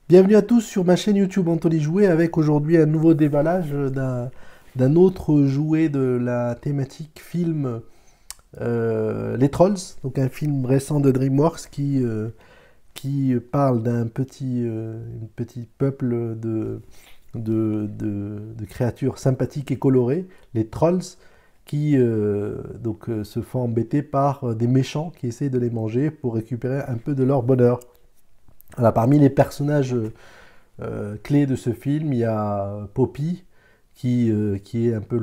Bienvenue à tous sur ma chaîne YouTube Anthony Jouet avec aujourd'hui un nouveau déballage d'un autre jouet de la thématique film Les Trolls, donc un film récent de DreamWorks qui parle d'un petit peuple de créatures sympathiques et colorées, les Trolls, qui se font embêter par des méchants qui essaient de les manger pour récupérer un peu de leur bonheur. Voilà, parmi les personnages clé de ce film, il y a Poppy, qui est un peu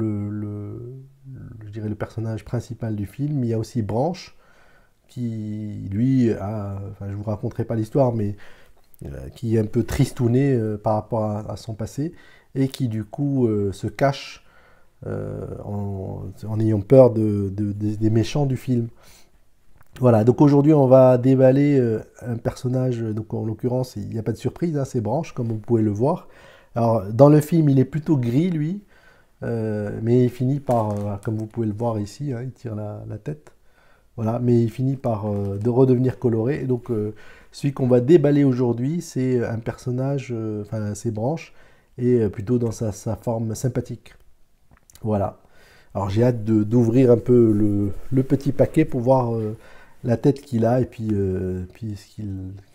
je dirais le personnage principal du film. Il y a aussi Branch, qui lui a, enfin je vous raconterai pas l'histoire, mais qui est un peu tristouné par rapport à son passé, et qui du coup se cache en ayant peur des méchants du film. Voilà, donc aujourd'hui on va déballer un personnage, donc en l'occurrence il n'y a pas de surprise, hein, c'est Branch comme vous pouvez le voir. Alors dans le film il est plutôt gris lui, mais il finit par, comme vous pouvez le voir ici, hein, il tire la tête, voilà, mais il finit par de redevenir coloré. Et donc celui qu'on va déballer aujourd'hui c'est un personnage, enfin c'est Branch, et plutôt dans sa forme sympathique. Voilà. Alors j'ai hâte d'ouvrir un peu le petit paquet pour voir la tête qu'il a et puis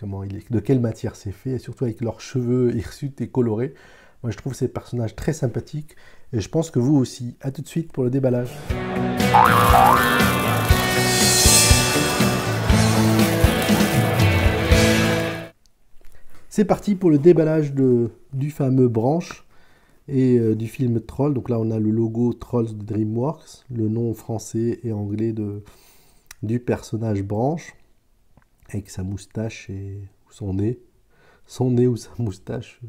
comment il est, de quelle matière c'est fait, et surtout avec leurs cheveux hirsutes et colorés. Moi je trouve ces personnages très sympathiques et je pense que vous aussi. A tout de suite pour le déballage. C'est parti pour le déballage du fameux Branch et du film Troll. Donc là on a le logo Trolls de DreamWorks, le nom français et anglais du personnage Branch, avec sa moustache et son nez ou sa moustache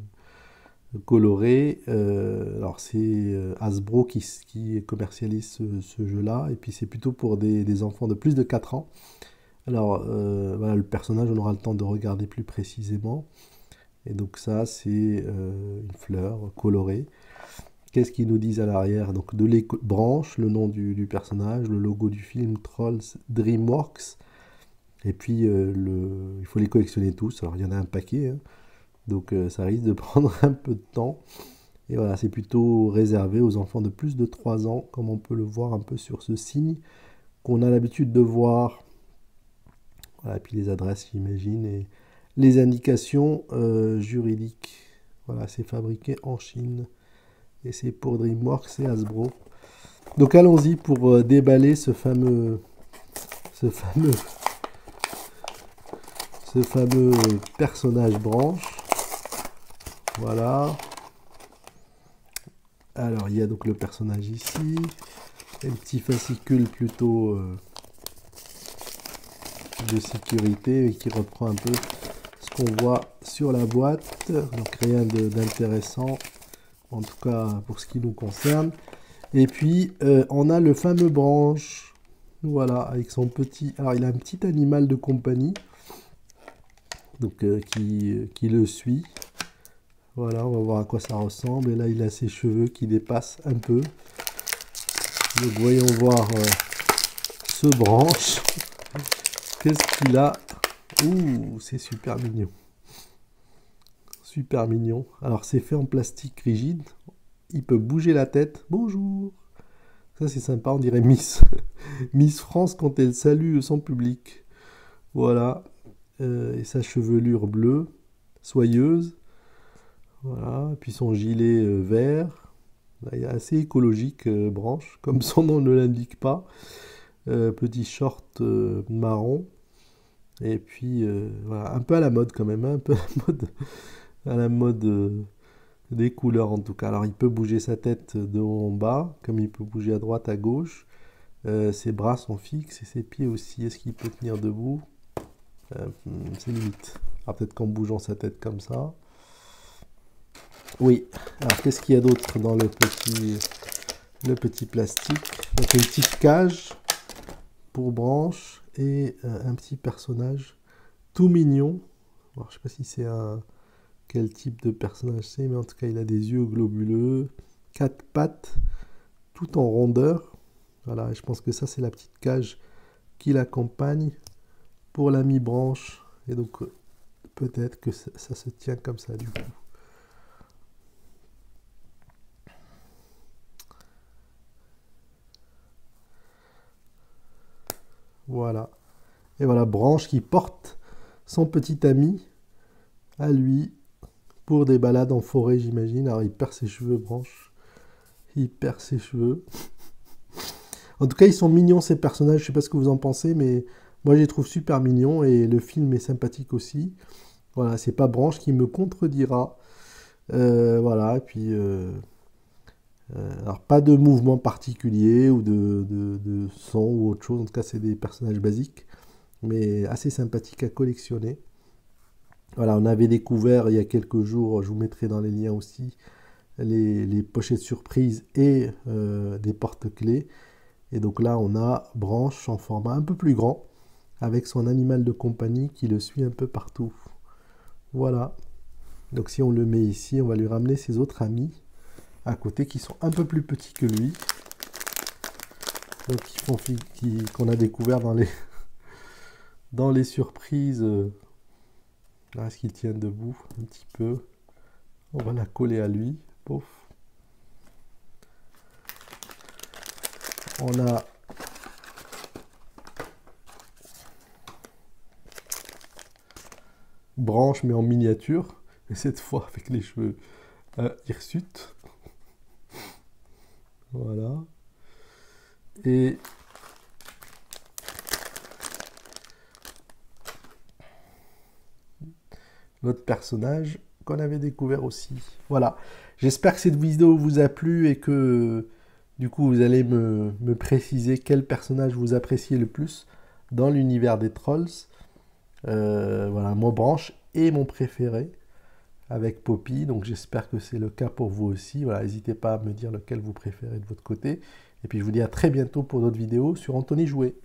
colorée. Alors c'est Hasbro qui commercialise ce jeu-là, et puis c'est plutôt pour des enfants de plus de 4 ans. Alors voilà, le personnage, on aura le temps de regarder plus précisément. Et donc ça, c'est une fleur colorée. Qu'est-ce qu'ils nous disent à l'arrière? Donc de les branches, le nom du personnage, le logo du film Trolls DreamWorks. Et puis il faut les collectionner tous. Alors il y en a un paquet, hein. Donc ça risque de prendre un peu de temps. Et voilà, c'est plutôt réservé aux enfants de plus de 3 ans, comme on peut le voir un peu sur ce signe qu'on a l'habitude de voir. Voilà, et puis les adresses, j'imagine, et les indications juridiques. Voilà, c'est fabriqué en Chine. Et c'est pour DreamWorks et Hasbro. Donc allons-y pour déballer ce fameux, ce fameux personnage Branch. Voilà. Alors il y a donc le personnage ici. Un petit fascicule plutôt de sécurité qui reprend un peu ce qu'on voit sur la boîte. Donc rien d'intéressant, en tout cas pour ce qui nous concerne. Et puis on a le fameux Branch, voilà, avec son petit... Alors il a un petit animal de compagnie, donc qui le suit. Voilà, on va voir à quoi ça ressemble. Et là il a ses cheveux qui dépassent un peu. Donc voyons voir ce Branch. Qu'est-ce qu'il a? Ouh, c'est super mignon. Super mignon. Alors c'est fait en plastique rigide. Il peut bouger la tête. Bonjour. Ça c'est sympa, on dirait Miss. Miss France quand elle salue son public. Voilà. Et sa chevelure bleue, soyeuse. Voilà. Et puis son gilet vert. Là, il est assez écologique, Branch, comme son nom ne l'indique pas. Petit short marron. Et puis voilà, un peu à la mode quand même, hein, un peu à la mode des couleurs en tout cas. Alors il peut bouger sa tête de haut en bas, comme il peut bouger à droite, à gauche. Ses bras sont fixes et ses pieds aussi. Est-ce qu'il peut tenir debout? C'est limite. Alors peut-être qu'en bougeant sa tête comme ça. Oui. Alors qu'est-ce qu'il y a d'autre dans le petit plastique? Donc une petite cage pour Branch et un petit personnage tout mignon. Alors, je sais pas si c'est quel type de personnage c'est, mais en tout cas il a des yeux globuleux, 4 pattes, tout en rondeur. Voilà, et je pense que ça c'est la petite cage qui l'accompagne pour l'ami Branch. Et donc peut-être que ça se tient comme ça du coup. Voilà. Et voilà, Branche qui porte son petit ami à lui pour des balades en forêt, j'imagine. Alors, il perd ses cheveux, Branche. Il perd ses cheveux. En tout cas, ils sont mignons, ces personnages. Je sais pas ce que vous en pensez, mais moi, je les trouve super mignons. Et le film est sympathique aussi. Voilà, c'est pas Branche qui me contredira. Voilà, et puis... alors, pas de mouvement particulier ou de son ou autre chose. En tout cas, c'est des personnages basiques, mais assez sympathiques à collectionner. Voilà, on avait découvert il y a quelques jours, je vous mettrai dans les liens aussi, les pochettes surprises et des porte-clés. Et donc là, on a Branche en format un peu plus grand, avec son animal de compagnie qui le suit un peu partout. Voilà. Donc si on le met ici, on va lui ramener ses autres amis à côté qui sont un peu plus petits que lui. Donc qu'on a découvert dans les surprises. Est-ce qu'il tient debout un petit peu? On va la coller à lui. Pouf. On a Branche mais en miniature. Et cette fois avec les cheveux hirsutes. Voilà. Et l'autre personnage qu'on avait découvert aussi. Voilà. J'espère que cette vidéo vous a plu et que du coup vous allez me préciser quel personnage vous appréciez le plus dans l'univers des trolls. Voilà, mon Branche est mon préféré avec Poppy, donc j'espère que c'est le cas pour vous aussi. Voilà, n'hésitez pas à me dire lequel vous préférez de votre côté. Et puis je vous dis à très bientôt pour d'autres vidéos sur Anthony Jouet.